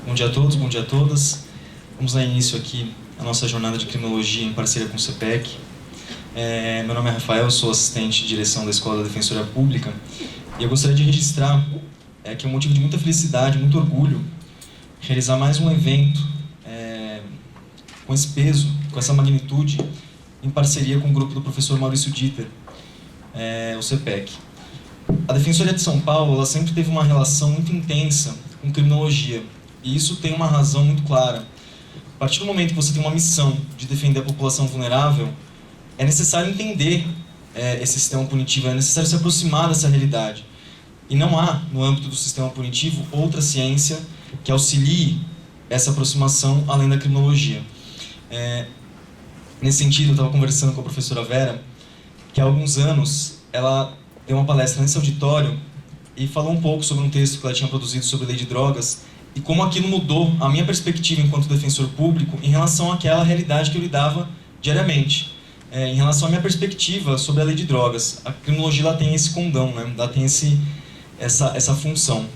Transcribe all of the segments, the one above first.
Bom dia a todos, bom dia a todas. Vamos dar início aqui à nossa jornada de criminologia em parceria com o CPEC. Meu nome é Rafael, sou assistente de direção da Escola da Defensoria Pública e eu gostaria de registrar que é um motivo de muita felicidade, muito orgulho, realizar mais um evento com esse peso, com essa magnitude, em parceria com o grupo do professor Maurício Dieter, o CPEC. A Defensoria de São Paulo ela sempre teve uma relação muito intensa com criminologia, e isso tem uma razão muito clara. A partir do momento que você tem uma missão de defender a população vulnerável, é necessário entender esse sistema punitivo, é necessário se aproximar dessa realidade. E não há, no âmbito do sistema punitivo, outra ciência que auxilie essa aproximação além da criminologia. Nesse sentido, eu estava conversando com a professora Vera, que há alguns anos ela deu uma palestra nesse auditório e falou um pouco sobre um texto que ela tinha produzido sobre lei de drogas e como aquilo mudou a minha perspectiva enquanto defensor público em relação àquela realidade que eu lidava diariamente. Em relação à minha perspectiva sobre a lei de drogas, a criminologia ela tem esse condão, né? Ela tem essa função.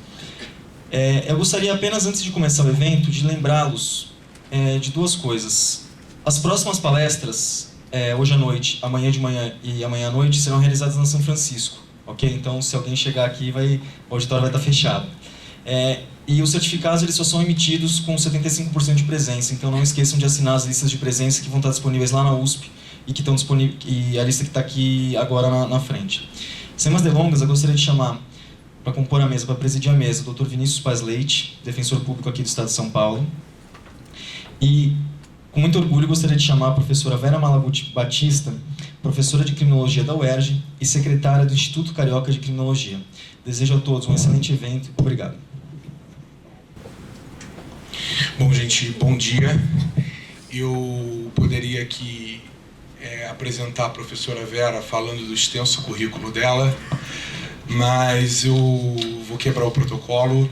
Eu gostaria apenas, antes de começar o evento, de lembrá-los de duas coisas. As próximas palestras, hoje à noite, amanhã de manhã e amanhã à noite, serão realizadas na São Francisco, ok? Então, se alguém chegar aqui, o auditório vai estar fechado. E os certificados eles só são emitidos com 75% de presença, então não esqueçam de assinar as listas de presença que vão estar disponíveis lá na USP e que estão disponíveis, e a lista que está aqui agora na frente. Sem mais delongas, eu gostaria de chamar para compor a mesa, para presidir a mesa, o Dr. Vinícius Paz Leite, defensor público aqui do Estado de São Paulo. E, com muito orgulho, gostaria de chamar a professora Vera Malaguti Batista, professora de Criminologia da UERJ e secretária do Instituto Carioca de Criminologia. Desejo a todos um excelente evento. Obrigado. Bom, gente, bom dia. Eu poderia aqui apresentar a professora Vera falando do extenso currículo dela, mas eu vou quebrar o protocolo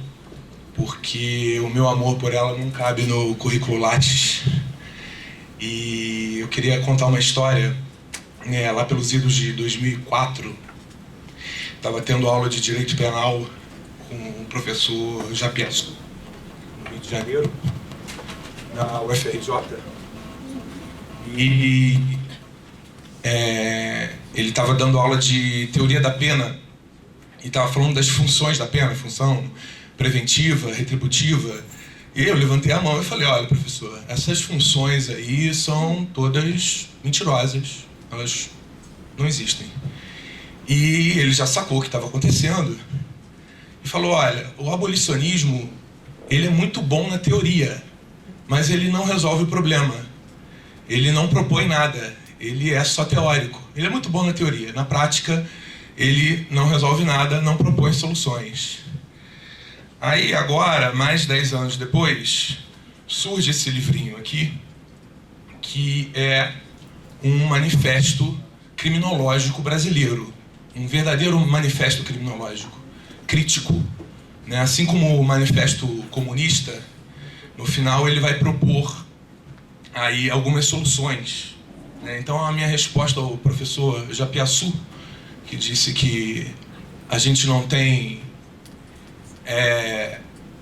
porque o meu amor por ela não cabe no currículo Lattes. E eu queria contar uma história, lá pelos idos de 2004, estava tendo aula de Direito Penal com o professor Japiaçu, no Rio de Janeiro, na UFRJ. E ele estava dando aula de teoria da pena e estava falando das funções da pena, função preventiva, retributiva. E eu levantei a mão e falei, olha, professor, essas funções aí são todas mentirosas, elas não existem. E ele já sacou o que estava acontecendo e falou, olha, o abolicionismo ele é muito bom na teoria, mas ele não resolve o problema, ele não propõe nada, ele é só teórico. Ele é muito bom na teoria, na prática ele não resolve nada, não propõe soluções. Aí agora, mais de 10 anos depois, surge esse livrinho aqui, que é um manifesto criminológico brasileiro, um verdadeiro manifesto criminológico, crítico, né? Assim como o manifesto comunista, no final ele vai propor aí algumas soluções, né? Então a minha resposta ao professor Japiaçu, que disse que a gente não tem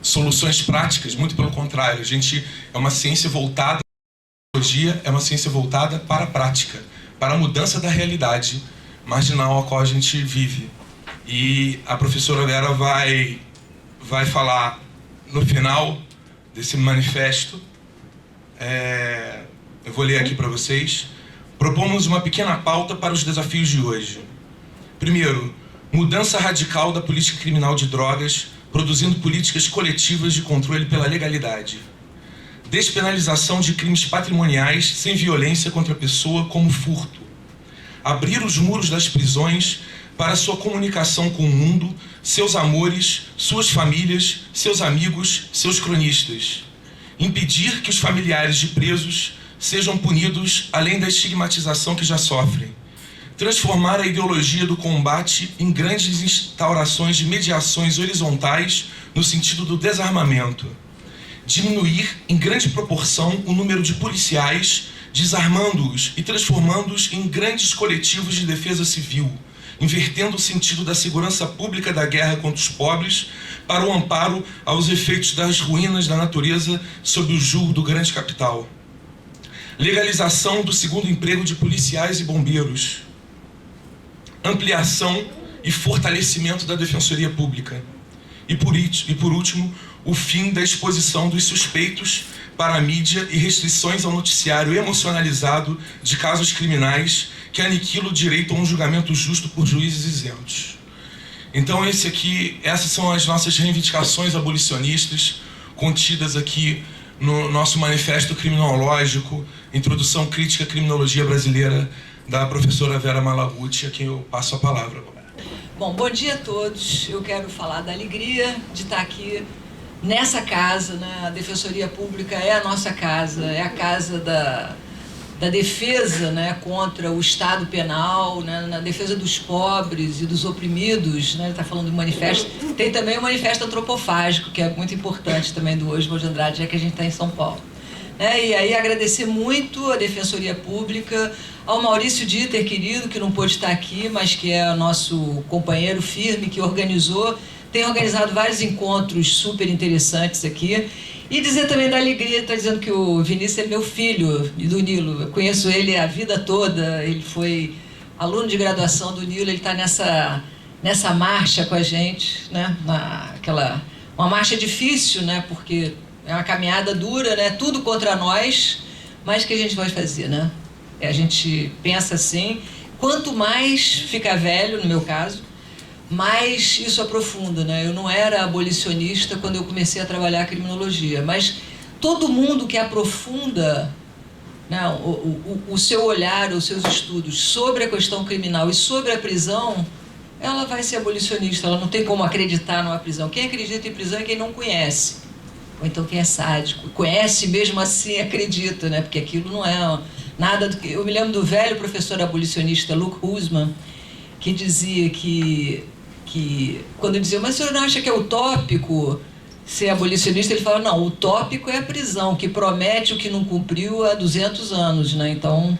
soluções práticas, muito pelo contrário, a gente é uma ciência voltada, a tecnologia é uma ciência voltada para a prática, para a mudança da realidade marginal a qual a gente vive. E a professora Vera vai falar no final desse manifesto, eu vou ler aqui para vocês. Propomos uma pequena pauta para os desafios de hoje. Primeiro, mudança radical da política criminal de drogas, produzindo políticas coletivas de controle pela legalidade. Despenalização de crimes patrimoniais sem violência contra a pessoa, como furto. Abrir os muros das prisões para sua comunicação com o mundo, seus amores, suas famílias, seus amigos, seus cronistas. Impedir que os familiares de presos sejam punidos além da estigmatização que já sofrem. Transformar a ideologia do combate em grandes instaurações de mediações horizontais no sentido do desarmamento. Diminuir em grande proporção o número de policiais, desarmando-os e transformando-os em grandes coletivos de defesa civil, invertendo o sentido da segurança pública da guerra contra os pobres para o amparo aos efeitos das ruínas da natureza sob o jugo do grande capital. Legalização do segundo emprego de policiais e bombeiros. Ampliação e fortalecimento da Defensoria Pública. E por último, o fim da exposição dos suspeitos para a mídia e restrições ao noticiário emocionalizado de casos criminais que aniquilam o direito a um julgamento justo por juízes isentos. Então essas são as nossas reivindicações abolicionistas contidas aqui no nosso manifesto criminológico, Introdução Crítica à Criminologia Brasileira, da professora Vera Malaguti, a quem eu passo a palavra agora. Bom dia a todos. Eu quero falar da alegria de estar aqui nessa casa, né? A Defensoria Pública é a nossa casa, é a casa da defesa, né, contra o Estado penal, né, na defesa dos pobres e dos oprimidos, né? Ele está falando do manifesto. Tem também o manifesto antropofágico, que é muito importante também do Oswald de Andrade, já que a gente está em São Paulo. E aí agradecer muito a Defensoria Pública, ao Maurício Dieter, querido, que não pôde estar aqui, mas que é o nosso companheiro firme, que tem organizado vários encontros super interessantes aqui. E dizer também da alegria, está dizendo que o Vinícius é meu filho, do Nilo. Eu conheço ele a vida toda, ele foi aluno de graduação do Nilo, ele está nessa marcha com a gente, né? Uma marcha difícil, né? Porque é uma caminhada dura, né? Tudo contra nós, mas o que a gente vai fazer, né? A gente pensa assim, quanto mais fica velho, no meu caso, mais isso aprofunda, né? Eu não era abolicionista quando eu comecei a trabalhar a criminologia, mas todo mundo que aprofunda, né, o seu olhar, os seus estudos sobre a questão criminal e sobre a prisão, ela vai ser abolicionista, ela não tem como acreditar numa prisão. Quem acredita em prisão é quem não conhece, ou então quem é sádico. Conhece mesmo assim, acredita, né? Porque aquilo não é nada do que... Eu me lembro do velho professor abolicionista Luke Husman, que dizia que quando eu dizia, mas o senhor não acha que é utópico ser abolicionista? Ele fala, não, utópico é a prisão, que promete o que não cumpriu há 200 anos, né? Então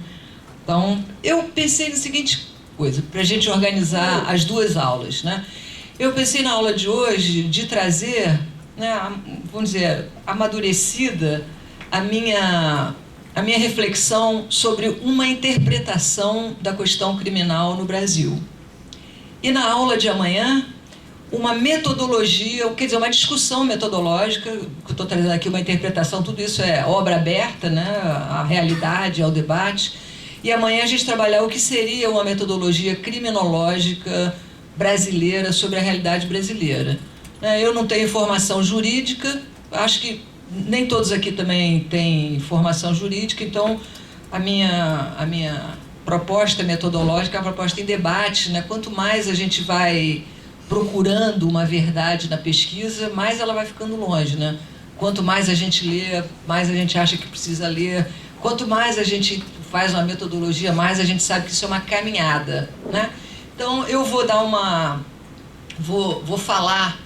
eu pensei na seguinte coisa, para a gente organizar as duas aulas, né? Eu pensei na aula de hoje de trazer, né, vamos dizer, amadurecida a minha reflexão sobre uma interpretação da questão criminal no Brasil. E na aula de amanhã, uma metodologia, quer dizer, uma discussão metodológica, que eu estou trazendo aqui uma interpretação, tudo isso é obra aberta, né, à realidade, ao debate. E amanhã a gente trabalhar o que seria uma metodologia criminológica brasileira sobre a realidade brasileira. Eu não tenho formação jurídica, acho que nem todos aqui também têm formação jurídica, então a minha proposta metodológica é uma proposta em debate, né? Quanto mais a gente vai procurando uma verdade na pesquisa, mais ela vai ficando longe, né? Quanto mais a gente lê, mais a gente acha que precisa ler. Quanto mais a gente faz uma metodologia, mais a gente sabe que isso é uma caminhada, né? Então eu vou dar vou falar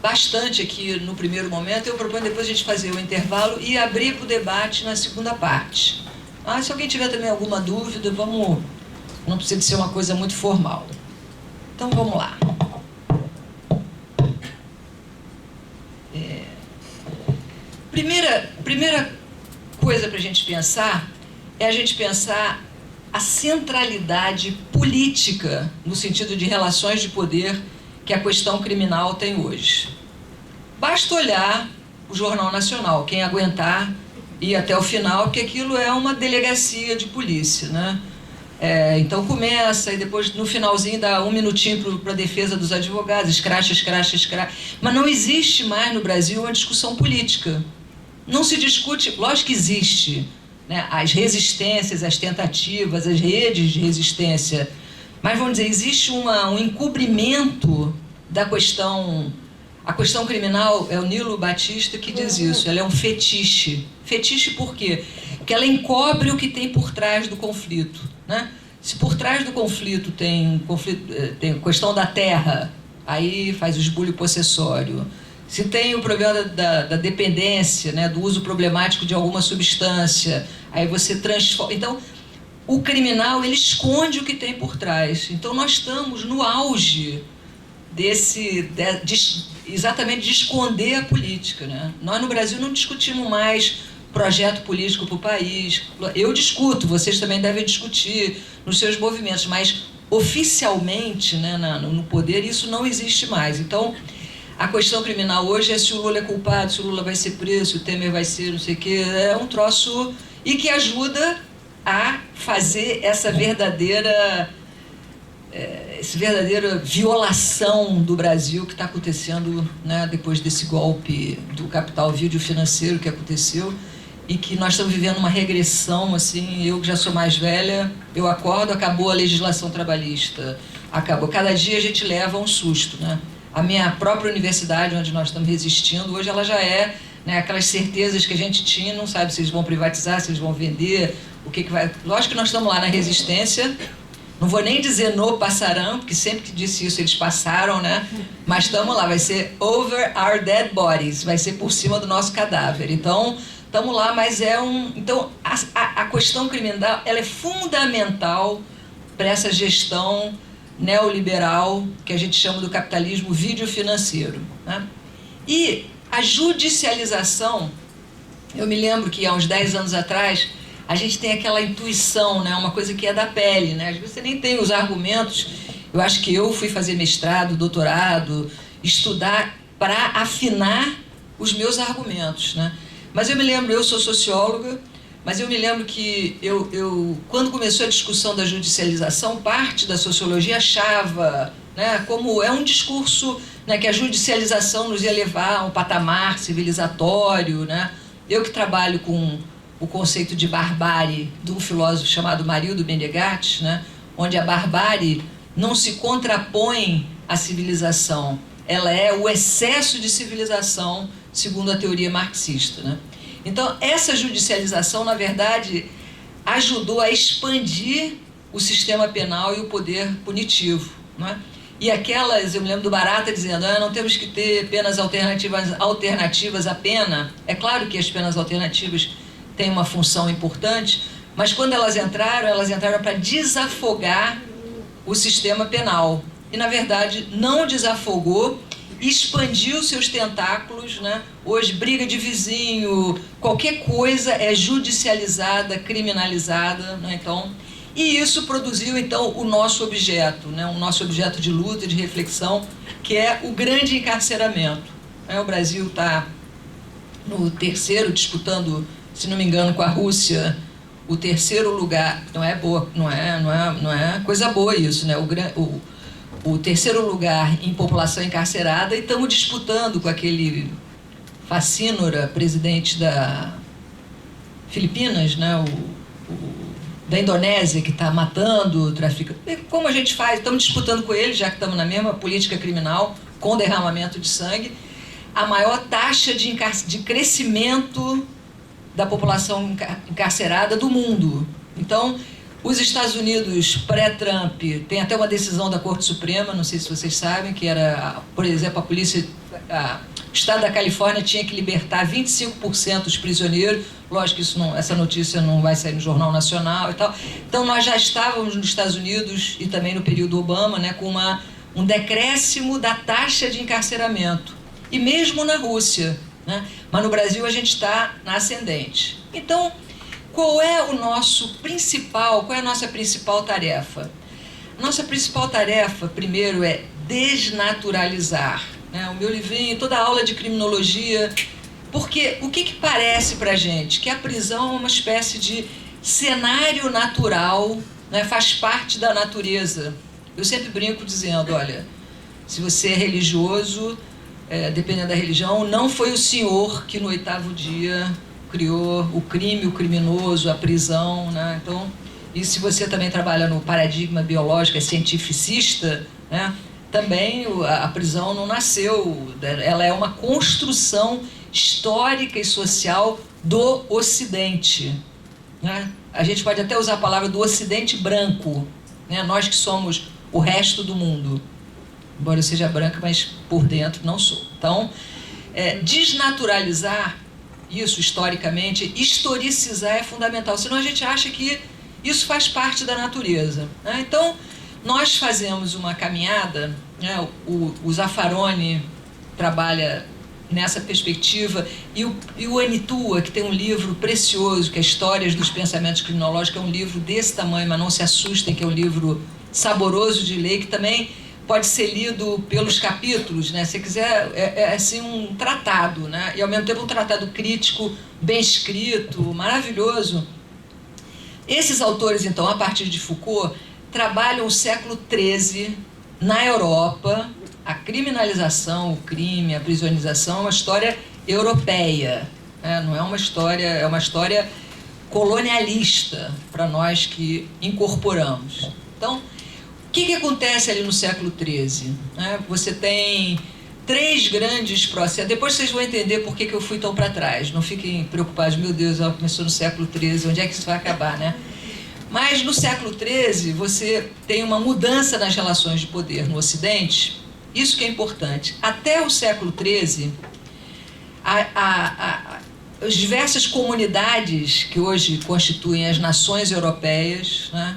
bastante aqui no primeiro momento. Eu proponho depois a gente fazer o intervalo e abrir para o debate na segunda parte. Se alguém tiver também alguma dúvida, não precisa de ser uma coisa muito formal. Então vamos lá. Primeira coisa para a gente pensar é a gente pensar a centralidade política, no sentido de relações de poder, que a questão criminal tem hoje. Basta olhar o Jornal Nacional, quem aguentar ir até o final, porque aquilo é uma delegacia de polícia, né? Então começa, e depois no finalzinho dá um minutinho para a defesa dos advogados, escracha. Mas não existe mais no Brasil uma discussão política. Não se discute, lógico que existe, né, as resistências, as tentativas, as redes de resistência, mas vamos dizer, existe um encobrimento da questão. A questão criminal, é o Nilo Batista que diz isso, ela é um fetiche. Fetiche por quê? Porque ela encobre o que tem por trás do conflito, né? Se por trás do conflito tem a questão da terra, aí faz o esbulho possessório. Se tem o problema da dependência, né, do uso problemático de alguma substância, aí você transforma. Então, o criminal ele esconde o que tem por trás. Então nós estamos no auge exatamente de esconder a política, né? Nós no Brasil não discutimos mais projeto político para o país. Eu discuto, vocês também devem discutir nos seus movimentos, mas oficialmente, né, no poder, isso não existe mais. Então, a questão criminal hoje é se o Lula é culpado, se o Lula vai ser preso, se o Temer vai ser não sei o quê. É um troço e que ajuda a fazer essa verdadeira violação do Brasil que está acontecendo, né, depois desse golpe do capital vídeo-financeiro que aconteceu e que nós estamos vivendo uma regressão, assim, eu que já sou mais velha, eu acordo, acabou a legislação trabalhista, acabou. Cada dia a gente leva um susto, né? A minha própria universidade, onde nós estamos resistindo, hoje ela já é, né, aquelas certezas que a gente tinha, não sabe se eles vão privatizar, se eles vão vender, o que vai... Lógico que nós estamos lá na resistência, não vou nem dizer no passarão, porque sempre que disse isso eles passaram, né? Mas estamos lá, vai ser over our dead bodies, vai ser por cima do nosso cadáver. Então, estamos lá, mas Então, a questão criminal, ela é fundamental para essa gestão neoliberal, que a gente chama do capitalismo videofinanceiro, né? E a judicialização, eu me lembro que há uns 10 anos atrás, a gente tem aquela intuição, né? Uma coisa que é da pele, né? Às vezes você nem tem os argumentos. Eu acho que eu fui fazer mestrado, doutorado, estudar para afinar os meus argumentos, né? Mas eu me lembro, eu sou socióloga, mas eu me lembro que quando começou a discussão da judicialização, parte da sociologia achava, né, como é um discurso, né, que a judicialização nos ia levar a um patamar civilizatório, né? Eu que trabalho com o conceito de barbárie de um filósofo chamado Marildo Menegatti, né, onde a barbárie não se contrapõe à civilização, ela é o excesso de civilização, segundo a teoria marxista, né? Então, essa judicialização, na verdade, ajudou a expandir o sistema penal e o poder punitivo, não é? E aquelas, eu me lembro do Barata dizendo, não temos que ter penas alternativas à pena. É claro que as penas alternativas têm uma função importante, mas quando elas entraram para desafogar o sistema penal. E, na verdade, não desafogou, expandiu seus tentáculos, né? Hoje, briga de vizinho, qualquer coisa é judicializada, criminalizada, né? Então, e isso produziu, então, o nosso objeto, né? O nosso objeto de luta, de reflexão, que é o grande encarceramento. O Brasil está no terceiro, disputando, se não me engano, com a Rússia, o terceiro lugar. Não é coisa boa isso, né? O terceiro lugar em população encarcerada, e estamos disputando com aquele Facínora, presidente da Filipinas, né? Da Indonésia, que está matando, traficando. Como a gente faz? Estamos disputando com ele, já que estamos na mesma política criminal, com derramamento de sangue, a maior taxa de crescimento da população encarcerada do mundo. Então, os Estados Unidos, pré-Trump, tem até uma decisão da Corte Suprema, não sei se vocês sabem, que era, por exemplo, o Estado da Califórnia tinha que libertar 25% dos prisioneiros. Lógico que essa notícia não vai sair no Jornal Nacional e tal. Então, nós já estávamos nos Estados Unidos, e também no período Obama, né, com um decréscimo da taxa de encarceramento. E mesmo na Rússia, né? Mas no Brasil a gente está na ascendente. Então, qual é a nossa principal tarefa? Nossa principal tarefa, primeiro, é desnaturalizar, né? O meu livrinho, toda a aula de criminologia, porque o que parece para a gente? Que a prisão é uma espécie de cenário natural, né? Faz parte da natureza. Eu sempre brinco dizendo, olha, se você é religioso, dependendo da religião, não foi o Senhor que no 8º dia criou o crime, o criminoso, a prisão, né? Então, e se você também trabalha no paradigma biológico, é cientificista, né? Também a prisão não nasceu, ela é uma construção histórica e social do Ocidente, né? A gente pode até usar a palavra do Ocidente branco, né? Nós que somos o resto do mundo, embora eu seja branca, mas por dentro não sou. Então, desnaturalizar isso historicamente, historicizar é fundamental, senão a gente acha que Isso faz parte da natureza, né? Então, nós fazemos uma caminhada, né? O Zaffaroni trabalha nessa perspectiva, e o Anitua, que tem um livro precioso, que é Histórias dos Pensamentos Criminológicos, é um livro desse tamanho, mas não se assustem, que é um livro saboroso de ler, que também pode ser lido pelos capítulos, né? Se quiser, é assim um tratado, né? E ao mesmo tempo um tratado crítico, bem escrito, maravilhoso. Esses autores, então, a partir de Foucault, trabalham o século XIII na Europa. A criminalização, o crime, a prisionização é uma história europeia, né? Não é uma história, é uma história colonialista para nós que incorporamos. Então, o que acontece ali no século XIII? Né? Você tem 3 grandes processos. Depois vocês vão entender por que eu fui tão para trás. Não fiquem preocupados, meu Deus, ela começou no século XIII, onde é que isso vai acabar, né? Mas no século XIII você tem uma mudança nas relações de poder no Ocidente. Isso que é importante. Até o século XIII, as diversas comunidades que hoje constituem as nações europeias, né?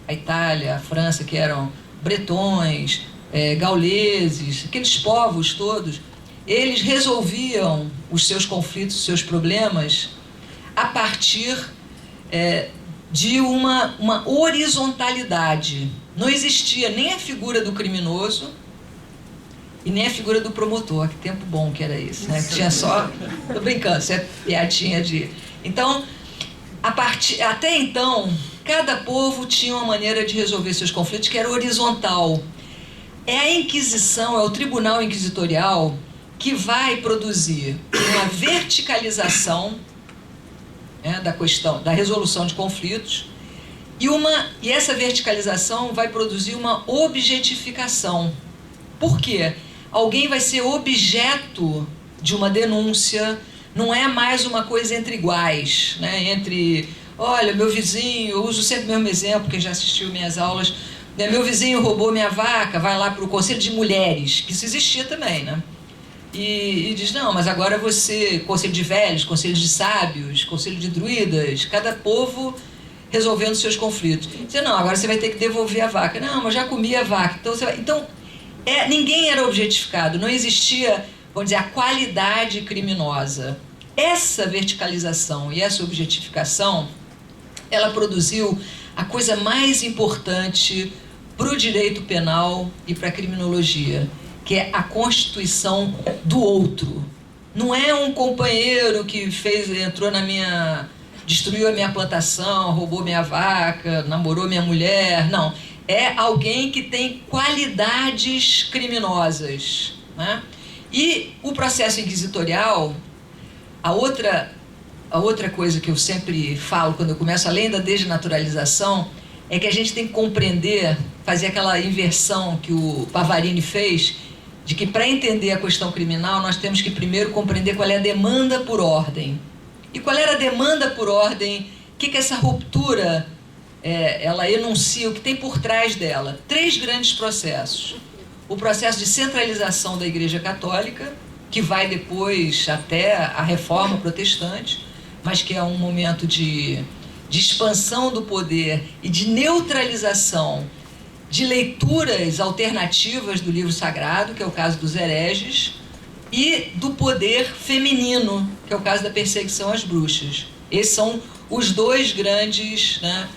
A Itália, a França, que eram bretões, gauleses, aqueles povos todos, eles resolviam os seus conflitos, os seus problemas, a partir de uma horizontalidade. Não existia nem a figura do criminoso e nem a figura do promotor. Que tempo bom que era esse, né? Tinha só... Tô brincando, isso é piadinha de... Então, até então, cada povo tinha uma maneira de resolver seus conflitos que era horizontal. É a Inquisição, é o Tribunal Inquisitorial que vai produzir uma verticalização, né, da questão, da resolução de conflitos, e essa verticalização vai produzir uma objetificação. Por quê? Alguém vai ser objeto de uma denúncia, não é mais uma coisa entre iguais, né? Entre, olha, meu vizinho, eu uso sempre o mesmo exemplo, quem já assistiu minhas aulas, né? Meu vizinho roubou minha vaca, vai lá para o Conselho de Mulheres, que isso existia também, né? E diz, não, mas agora você, Conselho de Velhos, Conselho de Sábios, Conselho de Druidas, cada povo resolvendo seus conflitos. Diz, não, agora você vai ter que devolver a vaca. Não, mas já comi a vaca. Então ninguém era objetificado, não existia, vamos dizer, a qualidade criminosa. Essa verticalização e essa objetificação, ela produziu a coisa mais importante para o direito penal e para a criminologia, que é a constituição do outro. Não é um companheiro que entrou destruiu a minha plantação, roubou minha vaca, namorou minha mulher, não. É alguém que tem qualidades criminosas, né? E o processo inquisitorial, a outra coisa que eu sempre falo quando eu começo, além da desnaturalização, é que a gente tem que compreender, fazer aquela inversão que o Pavarini fez, de que para entender a questão criminal nós temos que primeiro compreender qual é a demanda por ordem. E qual era a demanda por ordem, o que essa ruptura ela enuncia, o que tem por trás dela? 3 grandes processos. O processo de centralização da Igreja Católica, que vai depois até a Reforma Protestante, mas que é um momento de expansão do poder e de neutralização de leituras alternativas do livro sagrado, que é o caso dos hereges, e do poder feminino, que é o caso da perseguição às bruxas. Esses são os 2 grandes, né,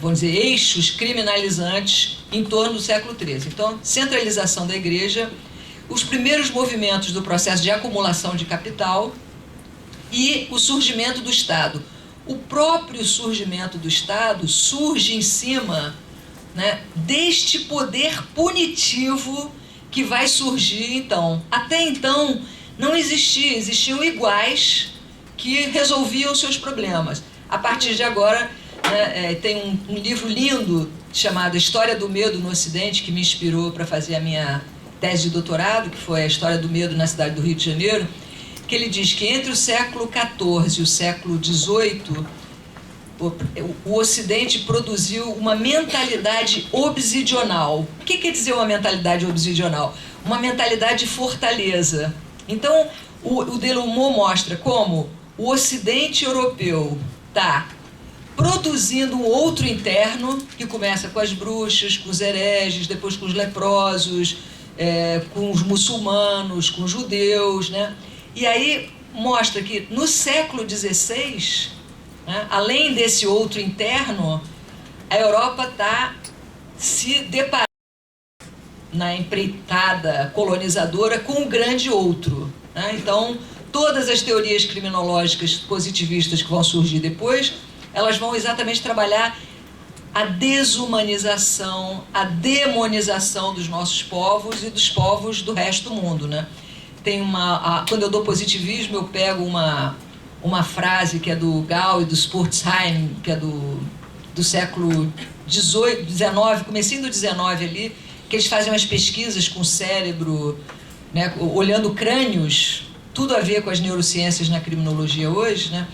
vamos dizer, eixos criminalizantes em torno do século XIII. Então, centralização da Igreja, os primeiros movimentos do processo de acumulação de capital e o surgimento do Estado. O próprio surgimento do Estado surge em cima, né, deste poder punitivo que vai surgir, então. Até então, não existiam iguais que resolviam seus problemas. A partir de agora, né, tem um livro lindo chamado História do Medo no Ocidente, que me inspirou para fazer a minha tese de doutorado, que foi a História do Medo na cidade do Rio de Janeiro, que ele diz que entre o século XIV e o século XVIII, o Ocidente produziu uma mentalidade obsidional. O que quer dizer uma mentalidade obsidional? Uma mentalidade de fortaleza. Então, o Delumeau mostra como o Ocidente europeu está produzindo um outro interno, que começa com as bruxas, com os hereges, depois com os leprosos, com os muçulmanos, com os judeus, né? E aí mostra que no século XVI, né, além desse outro interno, a Europa está se deparando na empreitada colonizadora com um grande outro, né? Então, todas as teorias criminológicas positivistas que vão surgir depois, elas vão exatamente trabalhar a desumanização, a demonização dos nossos povos e dos povos do resto do mundo, né? Quando eu dou positivismo, eu pego uma frase que é do Gall e do Spurzheim, que é do século XVIII, XIX, comecinho do XIX ali, que eles fazem umas pesquisas com o cérebro, né, olhando crânios, tudo a ver com as neurociências na criminologia hoje, né?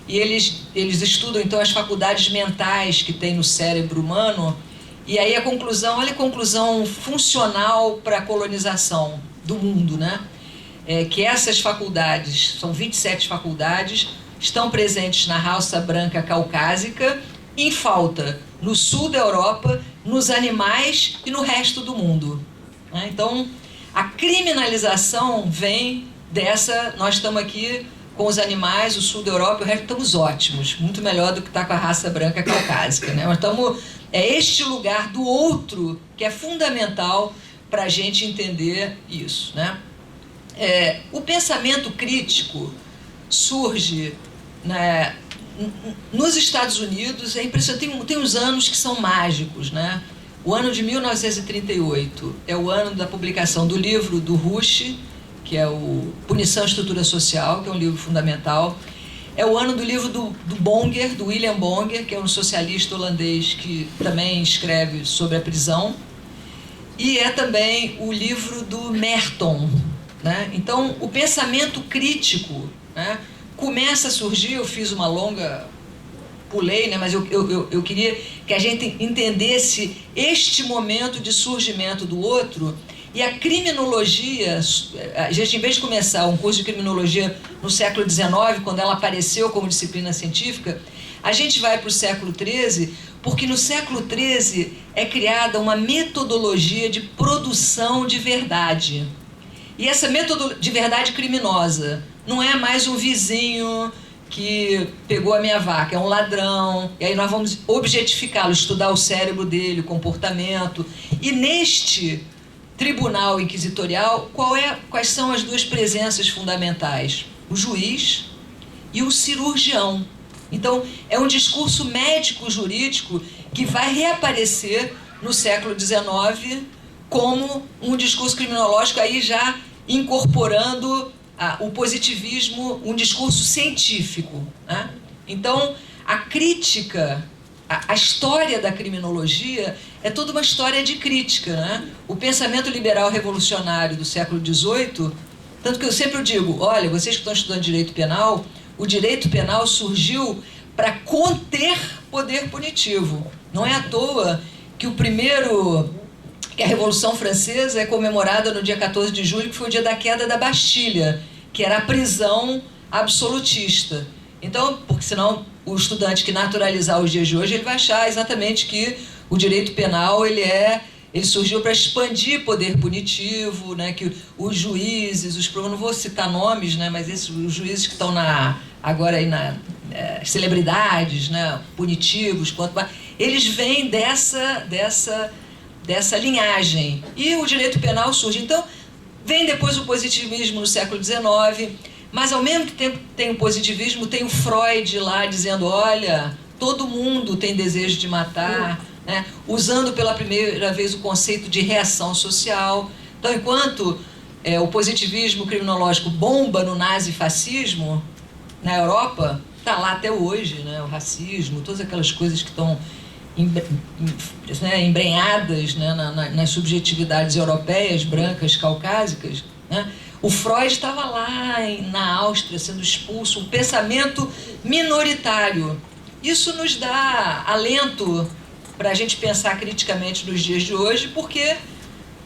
E eles estudam, então, as faculdades mentais que tem no cérebro humano, e aí a conclusão, olha a conclusão funcional para a colonização do mundo, né? Que essas faculdades, são 27 faculdades, estão presentes na raça branca caucásica, em falta no sul da Europa, nos animais e no resto do mundo, né? Então, a criminalização vem dessa... Nós estamos aqui com os animais, o sul da Europa e o resto estamos ótimos, muito melhor do que está com a raça branca caucásica, né? Nós estamos, este lugar do outro que é fundamental para a gente entender isso, né? O pensamento crítico surge, né, nos Estados Unidos, é impressionante, tem uns anos que são mágicos, né? O ano de 1938 é o ano da publicação do livro do Rush, que é o Punição e Estrutura Social, que é um livro fundamental. É o ano do livro do Bonger, do William Bonger, que é um socialista holandês que também escreve sobre a prisão. E é também o livro do Merton, né? Então, o pensamento crítico, né, começa a surgir. Eu fiz uma longa... Pulei, né, mas eu queria que a gente entendesse este momento de surgimento do outro. E a criminologia, a gente, em vez de começar um curso de criminologia no século XIX, quando ela apareceu como disciplina científica, a gente vai para o século XIII, porque no século XIII é criada uma metodologia de produção de verdade. E essa metodologia de verdade criminosa não é mais um vizinho que pegou a minha vaca, é um ladrão, e aí nós vamos objetificá-lo, estudar o cérebro dele, o comportamento. E neste tribunal inquisitorial, quais são as duas presenças fundamentais? O juiz e o cirurgião. Então, é um discurso médico-jurídico que vai reaparecer no século XIX como um discurso criminológico, aí já incorporando o positivismo, um discurso científico, né? Então, a crítica, a história da criminologia é toda uma história de crítica, né? O pensamento liberal revolucionário do século XVIII, tanto que eu sempre digo, olha, vocês que estão estudando direito penal, o direito penal surgiu para conter poder punitivo. Não é à toa que que a Revolução Francesa é comemorada no dia 14 de julho, que foi o dia da queda da Bastilha, que era a prisão absolutista. Então, porque senão o estudante que naturalizar os dias de hoje, ele vai achar exatamente que o direito penal ele surgiu para expandir poder punitivo, né, que os juízes, eu não vou citar nomes, né, mas os juízes que estão agora aí celebridades, né, punitivos, eles vêm dessa linhagem. E o direito penal surge. Então, vem depois o positivismo no século XIX, mas ao mesmo tempo tem o positivismo, tem o Freud lá dizendo, olha, todo mundo tem desejo de matar, né? Usando pela primeira vez o conceito de reação social. Então, enquanto o positivismo criminológico bomba no nazifascismo, na Europa, está lá até hoje, né? O racismo, todas aquelas coisas que estão embrenhadas, né, nas subjetividades europeias, brancas, caucásicas, né? O Freud estava lá na Áustria sendo expulso, um pensamento minoritário. Isso nos dá alento para a gente pensar criticamente nos dias de hoje, porque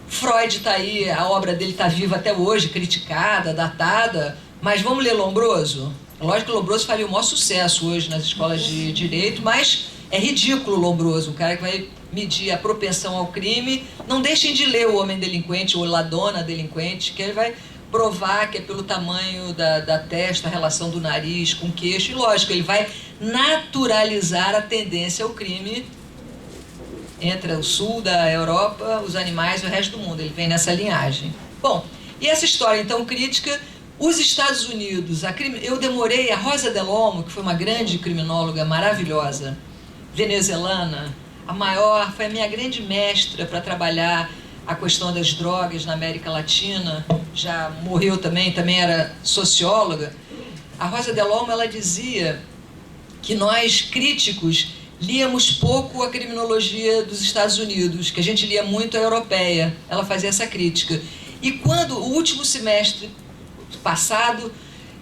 Freud está aí, a obra dele está viva até hoje, criticada, datada, mas vamos ler Lombroso? Lógico que o Lombroso faria o maior sucesso hoje nas escolas de direito, mas é ridículo o Lombroso, o cara que vai medir a propensão ao crime. Não deixem de ler O Homem Delinquente ou La Donna Delinquente, que ele vai provar que é pelo tamanho da testa, a relação do nariz com o queixo, e lógico, ele vai naturalizar a tendência ao crime entre o sul da Europa, os animais e o resto do mundo. Ele vem nessa linhagem. Bom, e essa história, então, crítica, os Estados Unidos, eu demorei, a Rosa Delorme, que foi uma grande criminóloga maravilhosa, venezuelana, foi a minha grande mestra para trabalhar a questão das drogas na América Latina, já morreu também era socióloga. A Rosa Delorme, ela dizia que nós, críticos, líamos pouco a criminologia dos Estados Unidos, que a gente lia muito a europeia. Ela fazia essa crítica. E quando, o último semestre passado,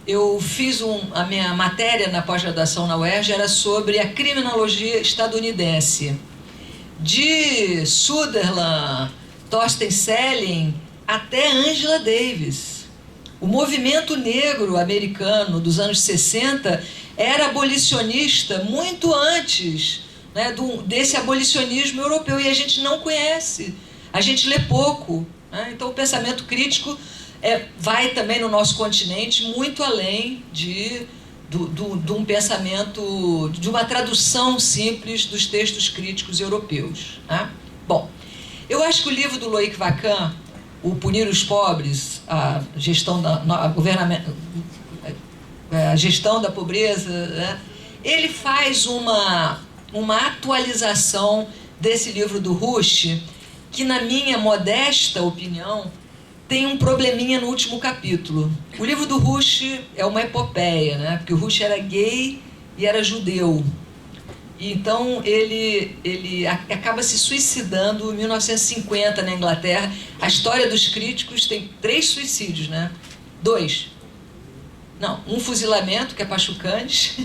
eu fiz a minha matéria na pós-graduação na UERJ, era sobre a criminologia estadunidense. De Sutherland, Thorsten Selling, até Angela Davis. O movimento negro americano dos anos 60 era abolicionista muito antes, né, desse abolicionismo europeu, e a gente não conhece, a gente lê pouco, né? Então o pensamento crítico vai também no nosso continente muito além de um pensamento, de uma tradução simples dos textos críticos europeus, né? Bom, eu acho que o livro do Loic Wacquin, O Punir os Pobres, a gestão a gestão da pobreza, né? Ele faz uma atualização desse livro do Rush, que, na minha modesta opinião, tem um probleminha no último capítulo. O livro do Rush é uma epopeia, né? Porque o Rush era gay e era judeu. Então ele acaba se suicidando em 1950 na Inglaterra. A história dos críticos tem 3 suicídios, né? 2. Não, um fuzilamento, que é Pachucanes,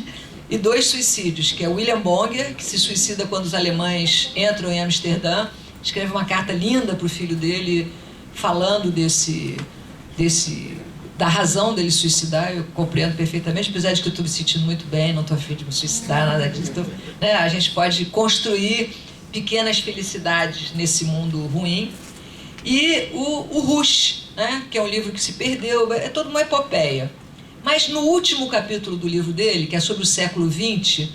e 2 suicídios, que é William Bonger, que se suicida quando os alemães entram em Amsterdã, escreve uma carta linda para o filho dele, falando da razão dele suicidar. Eu compreendo perfeitamente, apesar de que eu estou me sentindo muito bem, não estou a fim de me suicidar, nada disso. Então, né, a gente pode construir pequenas felicidades nesse mundo ruim. E o Rush, né, que é um livro que se perdeu, é toda uma epopeia. Mas no último capítulo do livro dele, que é sobre o século XX,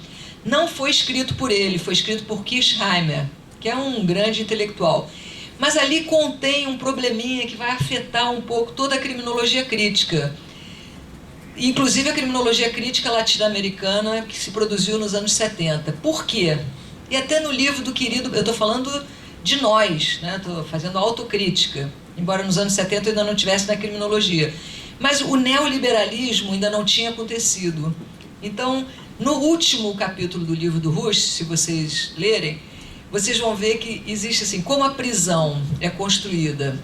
não foi escrito por ele, foi escrito por Kirchheimer, que é um grande intelectual. Mas ali contém um probleminha que vai afetar um pouco toda a criminologia crítica. Inclusive a criminologia crítica latino-americana que se produziu nos anos 70. Por quê? E até no livro do querido... Eu estou falando de nós, né? Estou fazendo autocrítica, embora nos anos 70 eu ainda não estivesse na criminologia. Mas o neoliberalismo ainda não tinha acontecido. Então, no último capítulo do livro do Rush, se vocês lerem, vocês vão ver que existe assim, como a prisão é construída,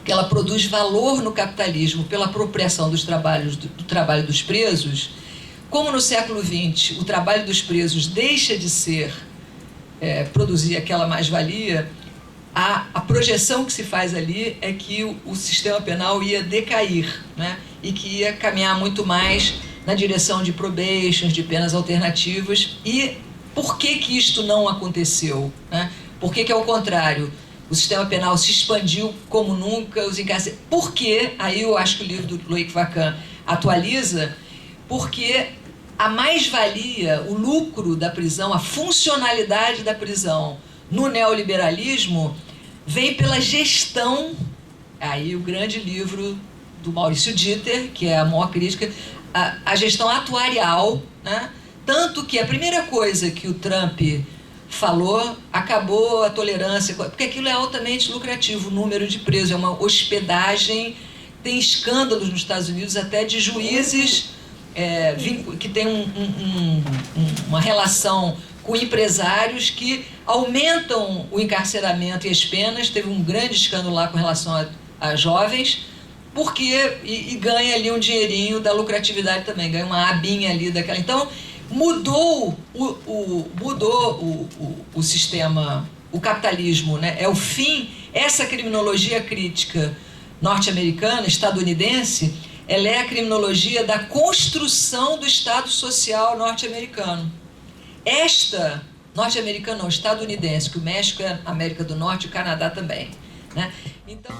que ela produz valor no capitalismo pela apropriação dos trabalhos, do trabalho dos presos, como no século XX o trabalho dos presos deixa de ser, produzir aquela mais-valia, a projeção que se faz ali é que o sistema penal ia decair, né? E que ia caminhar muito mais na direção de probations, de penas alternativas. E por que isto não aconteceu, né? Por que ao contrário, o sistema penal se expandiu como nunca, os encarcerados... Por que, aí eu acho que o livro do Loic Wacquin atualiza, porque a mais-valia, o lucro da prisão, a funcionalidade da prisão no neoliberalismo vem pela gestão, aí o grande livro do Maurício Dieter, que é a maior crítica, a gestão atuarial, né? Tanto que a primeira coisa que o Trump falou, acabou a tolerância, porque aquilo é altamente lucrativo, o número de presos, é uma hospedagem, tem escândalos nos Estados Unidos até de juízes que têm uma relação com empresários que aumentam o encarceramento e as penas. Teve um grande escândalo lá com relação a jovens, porque e ganha ali um dinheirinho da lucratividade também, ganha uma abinha ali daquela. Então, mudou o sistema, o capitalismo, né? É o fim, essa criminologia crítica norte-americana, estadunidense, ela é a criminologia da construção do Estado Social norte-americano. Esta, norte-americana não, estadunidense, que o México é a América do Norte e o Canadá também, né? Então...